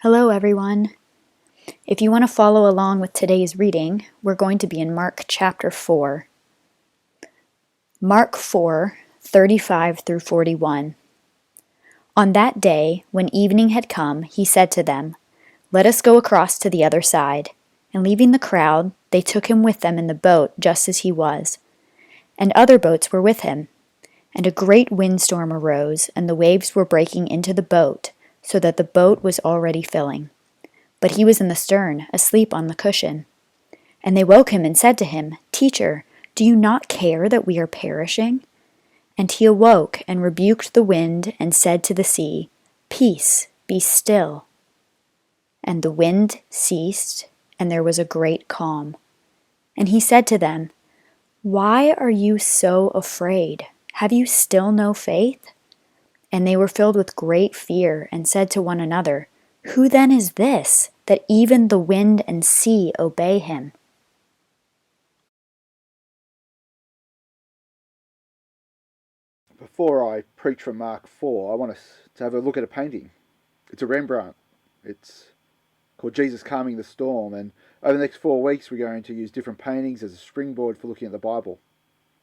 Hello, everyone. If you want to follow along with today's reading, we're going to be in Mark chapter 4. Mark 4, 35 through 41. On that day, when evening had come, he said to them, "Let us go across to the other side." And leaving the crowd, they took him with them in the boat just as he was. And other boats were with him. And a great windstorm arose, and the waves were breaking into the boat, so that the boat was already filling. But he was in the stern, asleep on the cushion. And they woke him and said to him, "Teacher, do you not care that we are perishing?" And he awoke and rebuked the wind and said to the sea, "Peace, be still." And the wind ceased, and there was a great calm. And he said to them, "Why are you so afraid? Have you still no faith?" And they were filled with great fear and said to one another, "Who then is this, that even the wind and sea obey him?" Before I preach from Mark 4, I want us to have a look at a painting. It's a Rembrandt. It's called Jesus Calming the Storm, and over the next 4 weeks we're going to use different paintings as a springboard for looking at the Bible.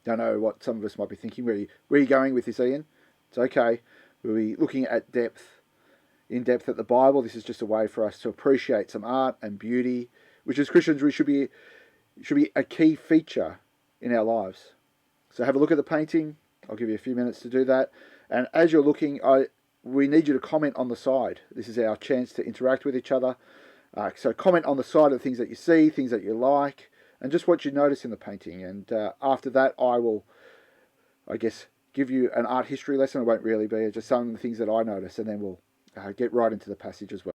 Don't know what some of us might be thinking. Where are you going with this, Ian? It's okay. We'll be looking in depth at the Bible. This is just a way for us to appreciate some art and beauty, which as Christians we should be a key feature in our lives. So have a look at the painting. I'll give you a few minutes to do that. And as you're looking, we need you to comment on the side. This is our chance to interact with each other. So comment on the side of the things that you see, things that you like, and just what you notice in the painting. And after that, I will, give you an art history lesson. It won't really be, just some of the things that I notice, and then we'll get right into the passage as well.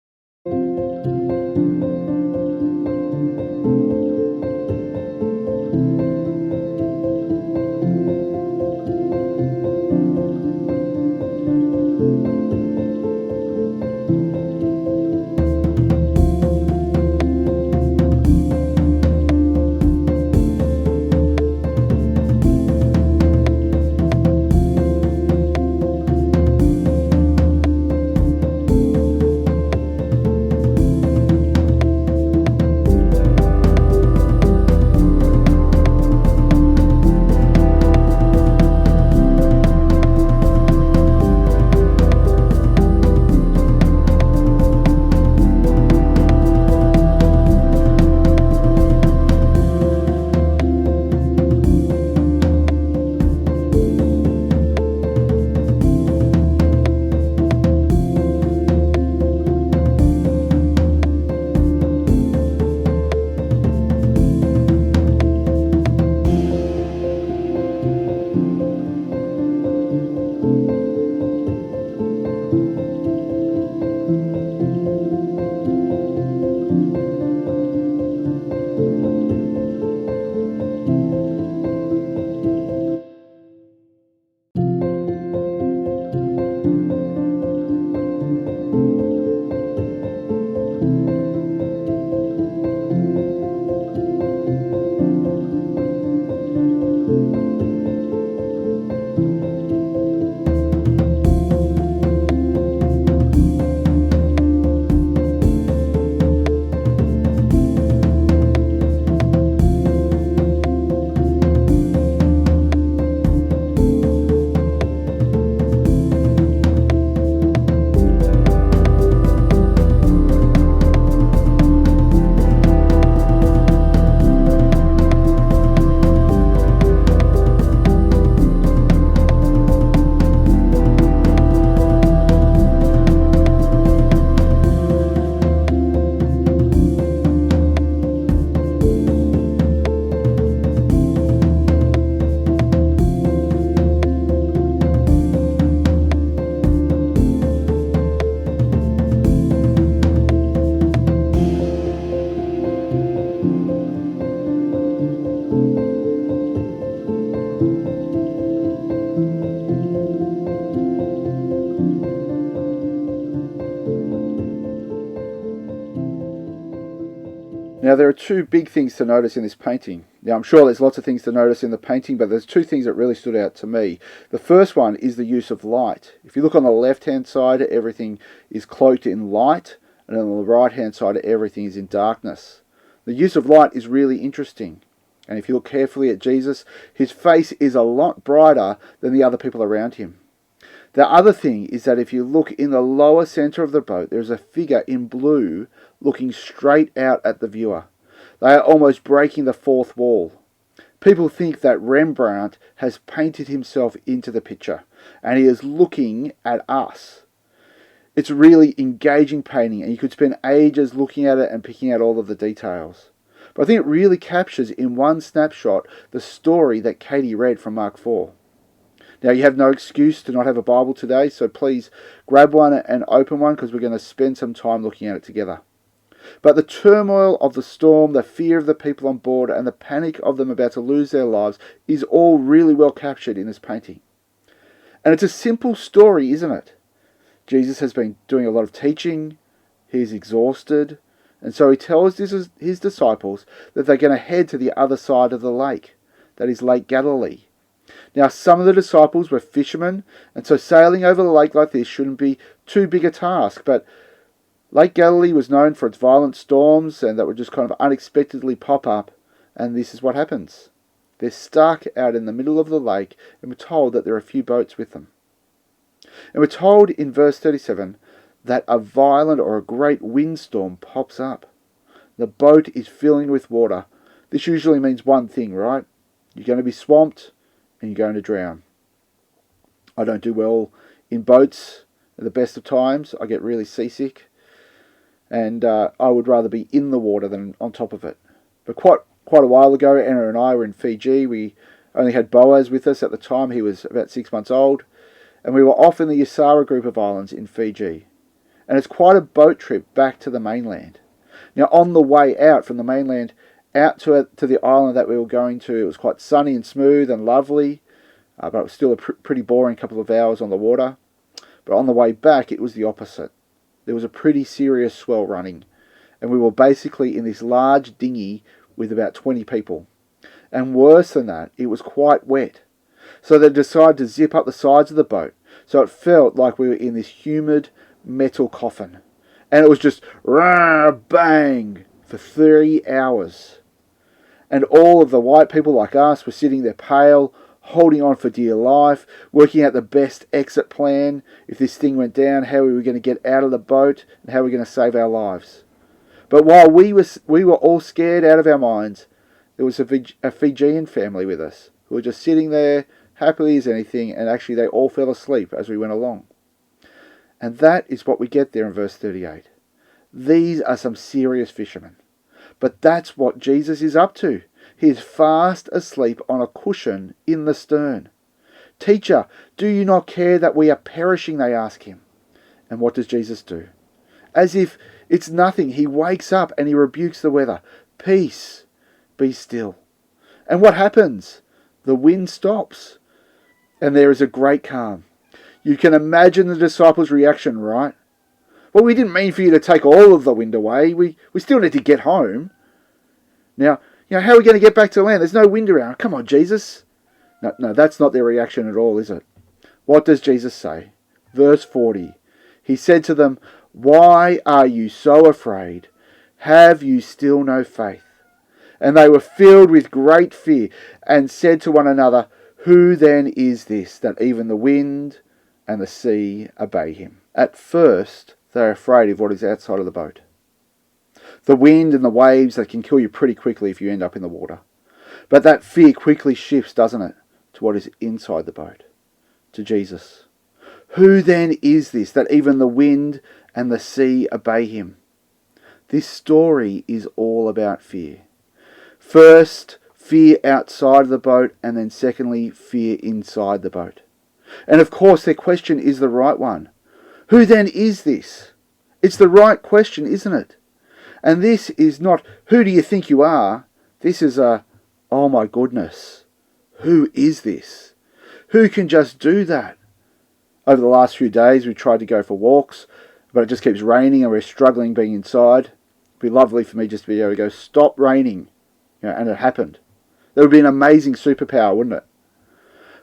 Now, there are two big things to notice in this painting. Now, I'm sure there's lots of things to notice in the painting, but there's two things that really stood out to me. The first one is the use of light. If you look on the left-hand side, everything is cloaked in light. and on the right-hand side everything is in darkness. The use of light is really interesting. And if you look carefully at Jesus, his face is a lot brighter than the other people around him. The other thing is that if you look in the lower centre of the boat, there's a figure in blue looking straight out at the viewer. They are almost breaking the fourth wall. People think that Rembrandt has painted himself into the picture, and he is looking at us. It's a really engaging painting, and you could spend ages looking at it and picking out all of the details. But I think it really captures in one snapshot the story that Katie read from Mark 4. Now, you have no excuse to not have a Bible today, so please grab one and open one, because we're going to spend some time looking at it together. But the turmoil of the storm, the fear of the people on board, and the panic of them about to lose their lives is all really well captured in this painting. And it's a simple story, isn't it? Jesus has been doing a lot of teaching, he's exhausted, and so he tells his disciples that they're going to head to the other side of the lake, that is Lake Galilee. Now, some of the disciples were fishermen, and so sailing over the lake like this shouldn't be too big a task, but Lake Galilee was known for its violent storms and that would just kind of unexpectedly pop up, and this is what happens. They're stuck out in the middle of the lake, and we're told that there are a few boats with them. And we're told in verse 37 that a violent or a great windstorm pops up. The boat is filling with water. This usually means one thing, right? You're going to be swamped and you're going to drown. I don't do well in boats at the best of times. I get really seasick, and I would rather be in the water than on top of it. But quite a while ago, Anna and I were in Fiji. We only had Boaz with us at the time. He was about 6 months old, and we were off in the Yasara group of islands in Fiji. And it's quite a boat trip back to the mainland. Now, on the way out from the mainland out to the island that we were going to, it was quite sunny and smooth and lovely, but it was still a pretty boring couple of hours on the water. But on the way back, it was the opposite. There was a pretty serious swell running, and we were basically in this large dinghy with about 20 people. And worse than that, it was quite wet. So they decided to zip up the sides of the boat, so it felt like we were in this humid metal coffin. And it was just rah, bang for 3 hours. And all of the white people like us were sitting there pale, holding on for dear life, working out the best exit plan. If this thing went down, how we were going to get out of the boat and how we were going to save our lives. But while we were all scared out of our minds, there was a Fijian family with us who were just sitting there happily as anything, and actually they all fell asleep as we went along. And that is what we get there in verse 38. These are some serious fishermen. But that's what Jesus is up to. He is fast asleep on a cushion in the stern. Teacher, do you not care that we are perishing? They ask him. And what does Jesus do? As if it's nothing, he wakes up and he rebukes the weather. Peace, be still. And what happens? The wind stops, and there is a great calm. You can imagine the disciples' reaction, right? Well, we didn't mean for you to take all of the wind away. We still need to get home. Now, how are we going to get back to land? There's no wind around. Come on, Jesus. No, that's not their reaction at all, is it? What does Jesus say? Verse 40. He said to them, "Why are you so afraid? Have you still no faith?" And they were filled with great fear and said to one another, "Who then is this, that even the wind and the sea obey him?" At first, they're afraid of what is outside of the boat. The wind and the waves, that can kill you pretty quickly if you end up in the water. But that fear quickly shifts, doesn't it, to what is inside the boat, to Jesus. Who then is this, that even the wind and the sea obey him? This story is all about fear. First, fear outside of the boat, and then secondly, fear inside the boat. And of course, their question is the right one. Who then is this? It's the right question, isn't it? And this is not, who do you think you are? This is oh my goodness, who is this? Who can just do that? Over the last few days, we tried to go for walks, but it just keeps raining and we're struggling being inside. It'd be lovely for me just to be able to go, stop raining. And it happened. That would be an amazing superpower, wouldn't it?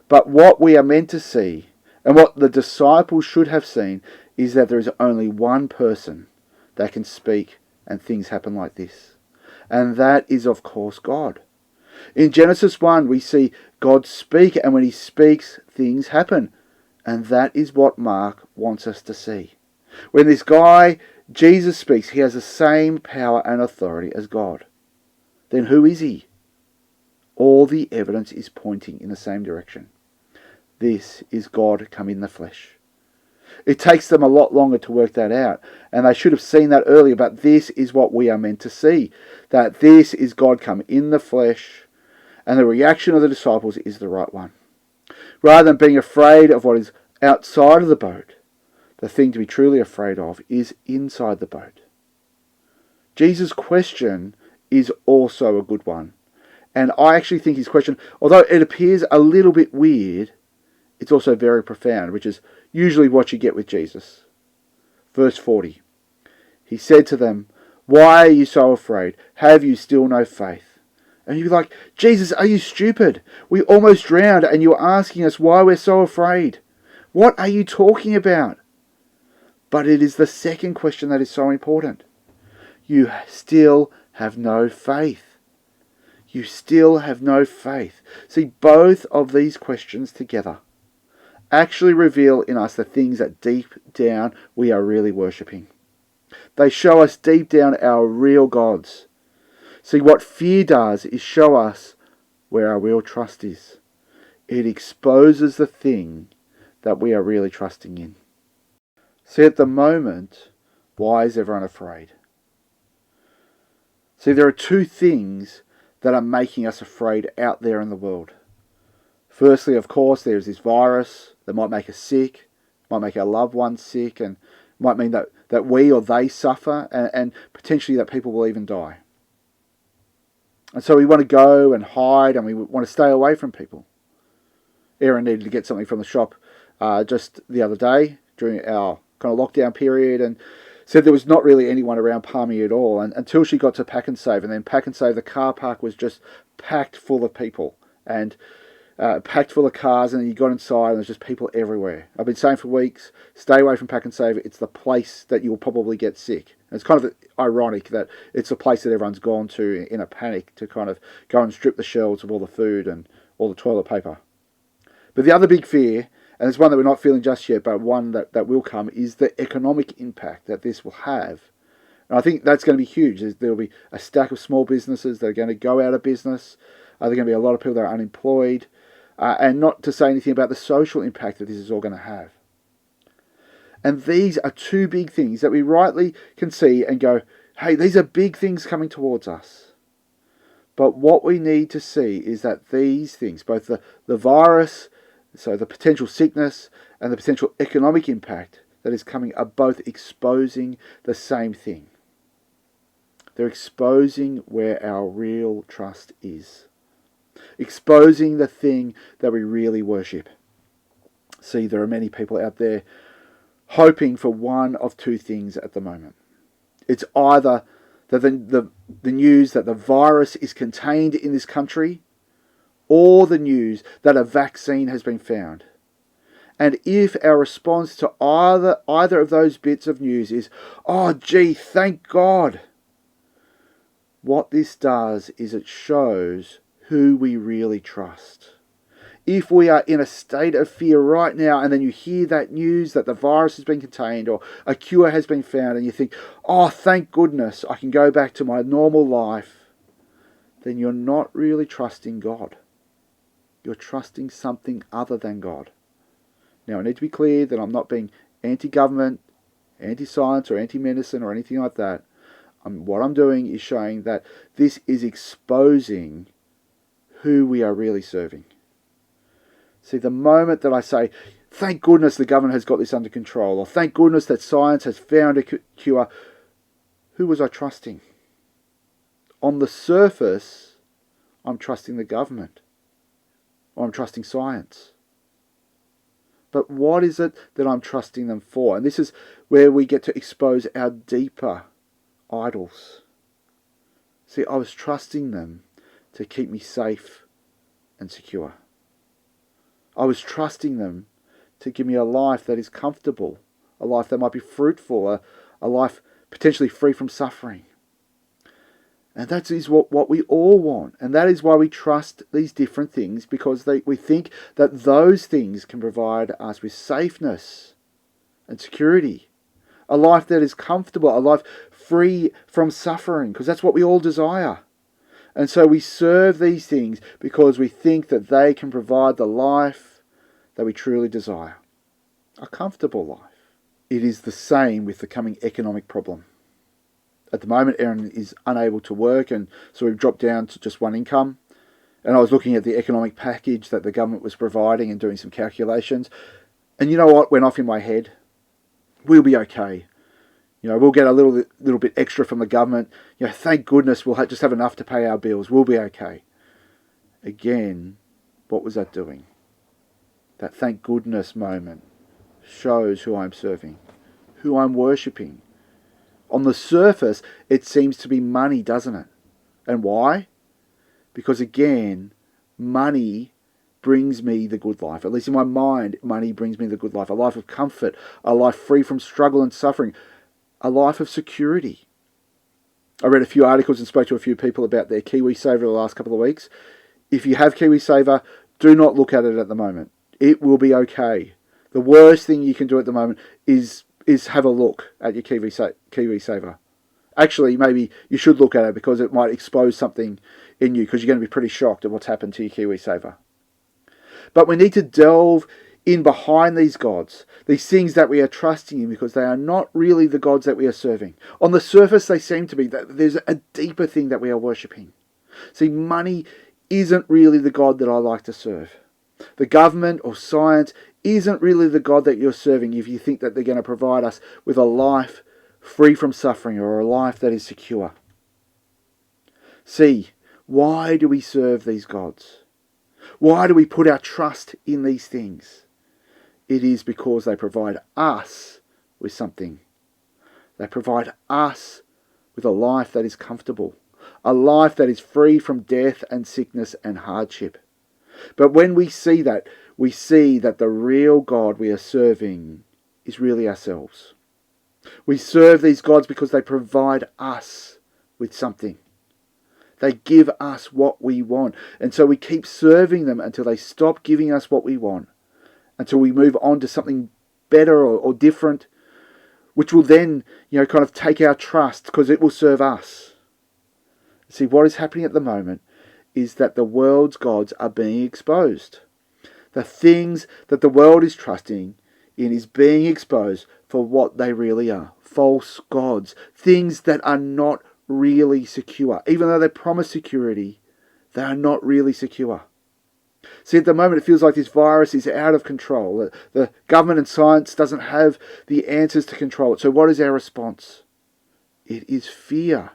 But what we are meant to see, and what the disciples should have seen, is that there is only one person that can speak and things happen like this. And that is, of course, God. In Genesis 1, we see God speak, and when he speaks, things happen. And that is what Mark wants us to see. When this guy, Jesus, speaks, he has the same power and authority as God. Then who is he? All the evidence is pointing in the same direction. This is God come in the flesh. It takes them a lot longer to work that out, and they should have seen that earlier, but this is what we are meant to see, that this is God come in the flesh, and the reaction of the disciples is the right one. Rather than being afraid of what is outside of the boat, the thing to be truly afraid of is inside the boat. Jesus' question is also a good one, and I actually think his question, although it appears a little bit weird, it's also very profound, which is usually what you get with Jesus. Verse 40. He said to them, "Why are you so afraid? Have you still no faith?" And you'd be like, "Jesus, are you stupid? We almost drowned and you're asking us why we're so afraid. What are you talking about?" But it is the second question that is so important. You still have no faith. You still have no faith. See, both of these questions together actually reveal in us the things that deep down we are really worshipping. They show us deep down our real gods. See, what fear does is show us where our real trust is. It exposes the thing that we are really trusting in. See, at the moment, why is everyone afraid? See, there are two things that are making us afraid out there in the world. Firstly, of course, there's this virus that might make us sick, might make our loved ones sick, and might mean that we or they suffer, and potentially that people will even die. And so we want to go and hide, and we want to stay away from people. Erin needed to get something from the shop just the other day during our kind of lockdown period, and said there was not really anyone around Palmy at all, and until she got to Pack and Save, and then Pack and Save, the car park was just packed full of people, and packed full of cars, and then you got inside and there's just people everywhere. I've been saying for weeks, stay away from Pack and Save. It's the place that you'll probably get sick. And it's kind of ironic that it's a place that everyone's gone to in a panic to kind of go and strip the shelves of all the food and all the toilet paper. But the other big fear, and it's one that we're not feeling just yet, but one that will come, is the economic impact that this will have. And I think that's going to be huge. There'll be a stack of small businesses that are going to go out of business. There are going to be a lot of people that are unemployed. And not to say anything about the social impact that this is all going to have. And these are two big things that we rightly can see and go, hey, these are big things coming towards us. But what we need to see is that these things, both the virus, so the potential sickness, and the potential economic impact that is coming, are both exposing the same thing. They're exposing where our real trust is. Exposing the thing that we really worship. See, there are many people out there hoping for one of two things at the moment. It's either the news that the virus is contained in this country, or the news that a vaccine has been found. And if our response to either of those bits of news is, "Oh gee, thank God," what this does is it shows who we really trust. If we are in a state of fear right now, and then you hear that news that the virus has been contained or a cure has been found, and you think, "Oh, thank goodness, I can go back to my normal life," then you're not really trusting God. You're trusting something other than God. Now, I need to be clear that I'm not being anti-government, anti-science, or anti-medicine, or anything like that. What I'm doing is showing that this is exposing who we are really serving. See, the moment that I say, "Thank goodness the government has got this under control," or "Thank goodness that science has found a cure," who was I trusting? On the surface, I'm trusting the government, or I'm trusting science. But what is it that I'm trusting them for? And this is where we get to expose our deeper idols. See, I was trusting them to keep me safe and secure. I was trusting them to give me a life that is comfortable, a life that might be fruitful, a life potentially free from suffering. And that is what we all want. And that is why we trust these different things, because we think that those things can provide us with safeness and security. A life that is comfortable, a life free from suffering, because that's what we all desire. And so we serve these things because we think that they can provide the life that we truly desire. A comfortable life. It is the same with the coming economic problem. At the moment, Erin is unable to work, and so we've dropped down to just one income. And I was looking at the economic package that the government was providing and doing some calculations. And you know what went off in my head? We'll be okay. We'll get a little bit extra from the government. Thank goodness we'll just have enough to pay our bills. We'll be okay. Again, what was that doing? That thank goodness moment shows who I'm serving, who I'm worshipping. On the surface, it seems to be money, doesn't it? And why? Because again, money brings me the good life. At least in my mind, money brings me the good life. A life of comfort, a life free from struggle and suffering, a life of security. I read a few articles and spoke to a few people about their KiwiSaver the last couple of weeks. If you have KiwiSaver, do not look at it at the moment. It will be okay. The worst thing you can do at the moment is have a look at your KiwiSaver. Actually, maybe you should look at it because it might expose something in you, because you're going to be pretty shocked at what's happened to your KiwiSaver. But we need to delve in behind these gods, these things that we are trusting in, because they are not really the gods that we are serving. On the surface, they seem to be. There's a deeper thing that we are worshipping. See, money isn't really the God that I like to serve. The government or science isn't really the God that you're serving if you think that they're going to provide us with a life free from suffering or a life that is secure. See, why do we serve these gods? Why do we put our trust in these things? It is because they provide us with something. They provide us with a life that is comfortable, a life that is free from death and sickness and hardship. But when we see that the real God we are serving is really ourselves. We serve these gods because they provide us with something. They give us what we want. And so we keep serving them until they stop giving us what we want, until we move on to something better or different, which will then, kind of take our trust because it will serve us. See, what is happening at the moment is that the world's gods are being exposed. The things that the world is trusting in is being exposed for what they really are. False gods. Things that are not really secure. Even though they promise security, they are not really secure. See, at the moment it feels like this virus is out of control. The government and science doesn't have the answers to control it. So what is our response? It is fear.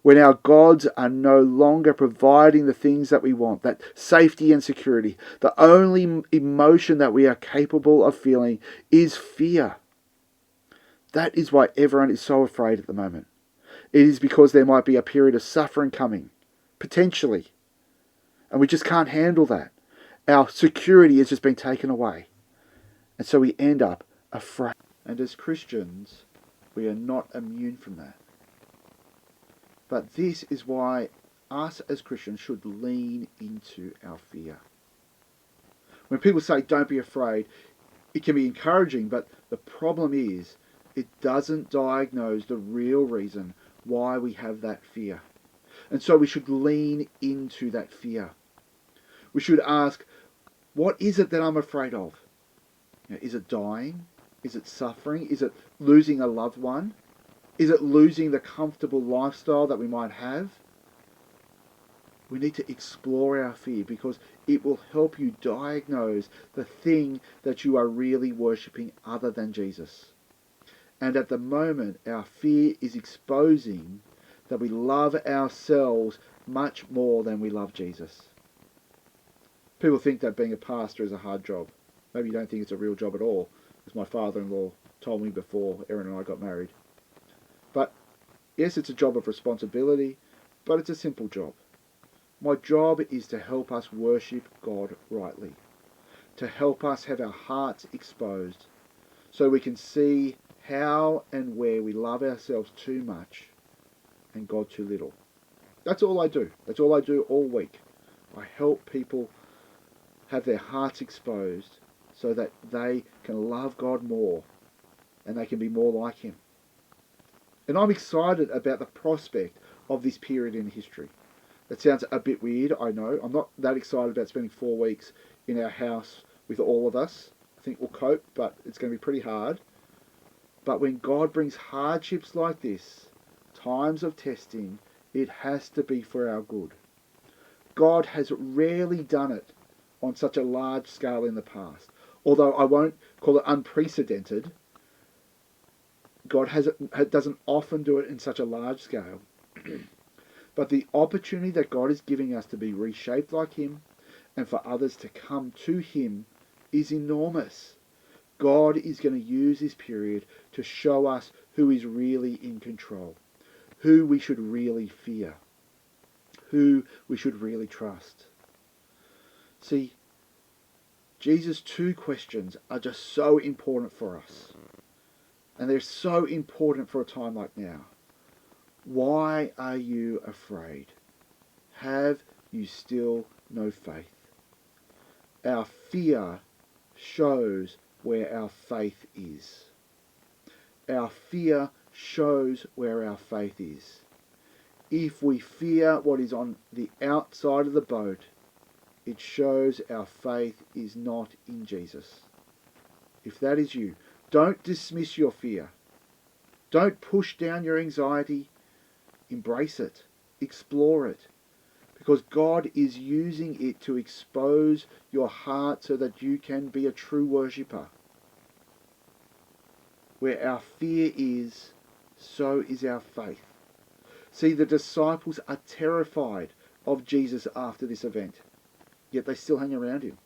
When our gods are no longer providing the things that we want, that safety and security, the only emotion that we are capable of feeling is fear. That is why everyone is so afraid at the moment. It is because there might be a period of suffering coming, potentially. And we just can't handle that. Our security has just been taken away. And so we end up afraid. And as Christians, we are not immune from that. But this is why us as Christians should lean into our fear. When people say, don't be afraid, it can be encouraging, but the problem is, it doesn't diagnose the real reason why we have that fear. And so we should lean into that fear. We should ask, what is it that I'm afraid of? Is it dying? Is it suffering? Is it losing a loved one? Is it losing the comfortable lifestyle that we might have? We need to explore our fear because it will help you diagnose the thing that you are really worshipping other than Jesus. And at the moment, our fear is exposing that we love ourselves much more than we love Jesus. People think that being a pastor is a hard job. Maybe you don't think it's a real job at all, as my father-in-law told me before Erin and I got married. But yes, it's a job of responsibility, but it's a simple job. My job is to help us worship God rightly, to help us have our hearts exposed so we can see how and where we love ourselves too much and God too little. That's all I do. That's all I do all week. I help people have their hearts exposed so that they can love God more and they can be more like Him. And I'm excited about the prospect of this period in history. That sounds a bit weird, I know. I'm not that excited about spending 4 weeks in our house with all of us. I think we'll cope, but it's going to be pretty hard. But when God brings hardships like this, times of testing, it has to be for our good. God has rarely done it on such a large scale in the past. Although I won't call it unprecedented, God doesn't often do it in such a large scale. But the opportunity that God is giving us to be reshaped like Him and for others to come to Him is enormous. God is going to use this period to show us who is really in control, who we should really fear, who we should really trust. See, Jesus' 2 questions are just so important for us. And they're so important for a time like now. Why are you afraid? Have you still no faith? Our fear shows where our faith is. Our fear shows where our faith is. If we fear what is on the outside of the boat, it shows our faith is not in Jesus. If that is you, don't dismiss your fear. Don't push down your anxiety. Embrace it. Explore it. Because God is using it to expose your heart so that you can be a true worshipper. Where our fear is, so is our faith. See, the disciples are terrified of Jesus after this event, yet they still hang around Him.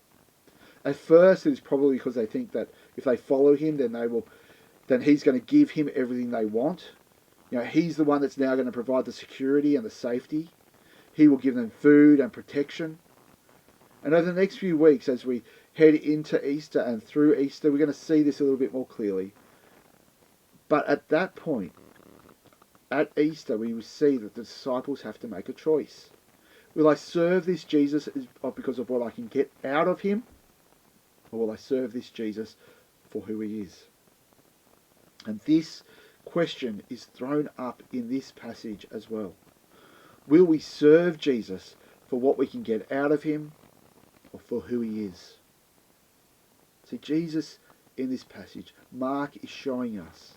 At first, it's probably because they think that if they follow Him, then He's going to give Him everything they want. You know, He's the one that's now going to provide the security and the safety. He will give them food and protection. And over the next few weeks, as we head into Easter and through Easter, we're going to see this a little bit more clearly. But at that point, at Easter, we will see that the disciples have to make a choice. Will I serve this Jesus because of what I can get out of Him? Or will I serve this Jesus for who He is? And this question is thrown up in this passage as well. Will we serve Jesus for what we can get out of Him or for who He is? See, Jesus in this passage, Mark is showing us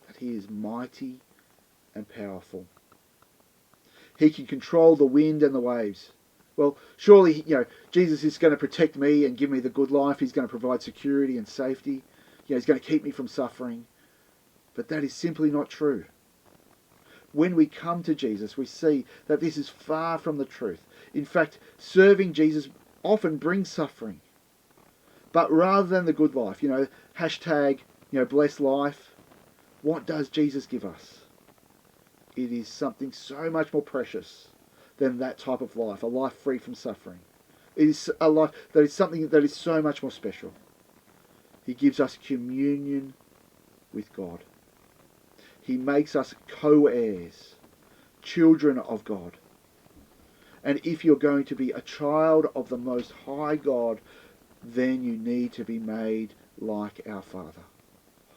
that He is mighty and powerful. He can control the wind and the waves. Well, surely, Jesus is going to protect me and give me the good life. He's going to provide security and safety. He's going to keep me from suffering. But that is simply not true. When we come to Jesus, we see that this is far from the truth. In fact, serving Jesus often brings suffering. But rather than the good life, hashtag, blessed life, what does Jesus give us? It is something so much more precious than that type of life, a life free from suffering. It is a life that is something that is so much more special. He gives us communion with God. He makes us co-heirs, children of God. And if you're going to be a child of the Most High God, then you need to be made like our Father,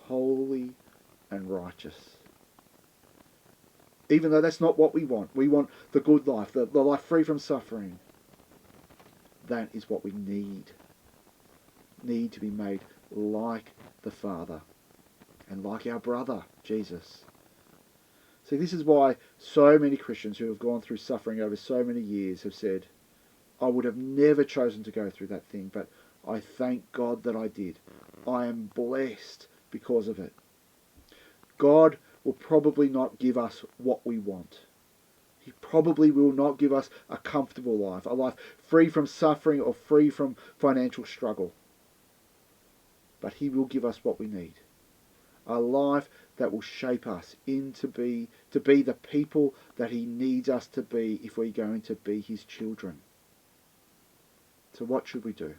holy and righteous. Even though that's not what we want. We want the good life, the life free from suffering. That is what we need. Need to be made like the Father and like our brother, Jesus. See, this is why so many Christians who have gone through suffering over so many years have said, I would have never chosen to go through that thing, but I thank God that I did. I am blessed because of it. God will probably not give us what we want. He probably will not give us a comfortable life, a life free from suffering or free from financial struggle. But He will give us what we need. A life that will shape us to be the people that He needs us to be if we're going to be His children. So what should we do?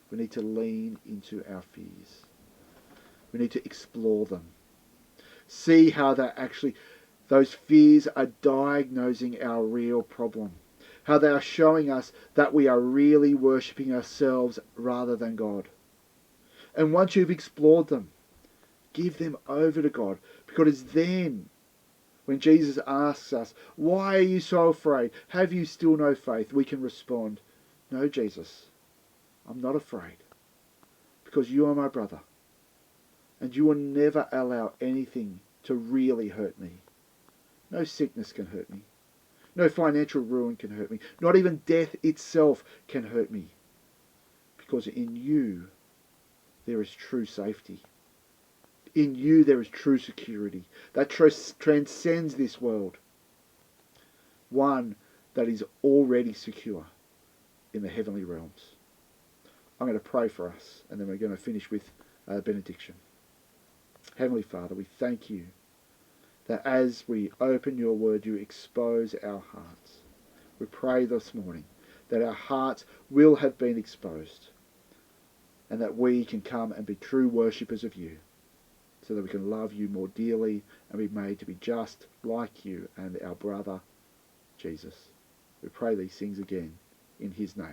We need to lean into our fears. We need to explore them. See how those fears are diagnosing our real problem. How they are showing us that we are really worshipping ourselves rather than God. And once you've explored them, give them over to God. Because then, when Jesus asks us, why are you so afraid? Have you still no faith? We can respond, no, Jesus, I'm not afraid. Because you are my brother. And you will never allow anything to really hurt me. No sickness can hurt me. No financial ruin can hurt me. Not even death itself can hurt me. Because in you, there is true safety. In you, there is true security that transcends this world. One that is already secure in the heavenly realms. I'm going to pray for us, and then we're going to finish with a benediction. Heavenly Father, we thank you that as we open your word, you expose our hearts. We pray this morning that our hearts will have been exposed and that we can come and be true worshippers of you so that we can love you more dearly and be made to be just like you and our brother, Jesus. We pray these things again in his name.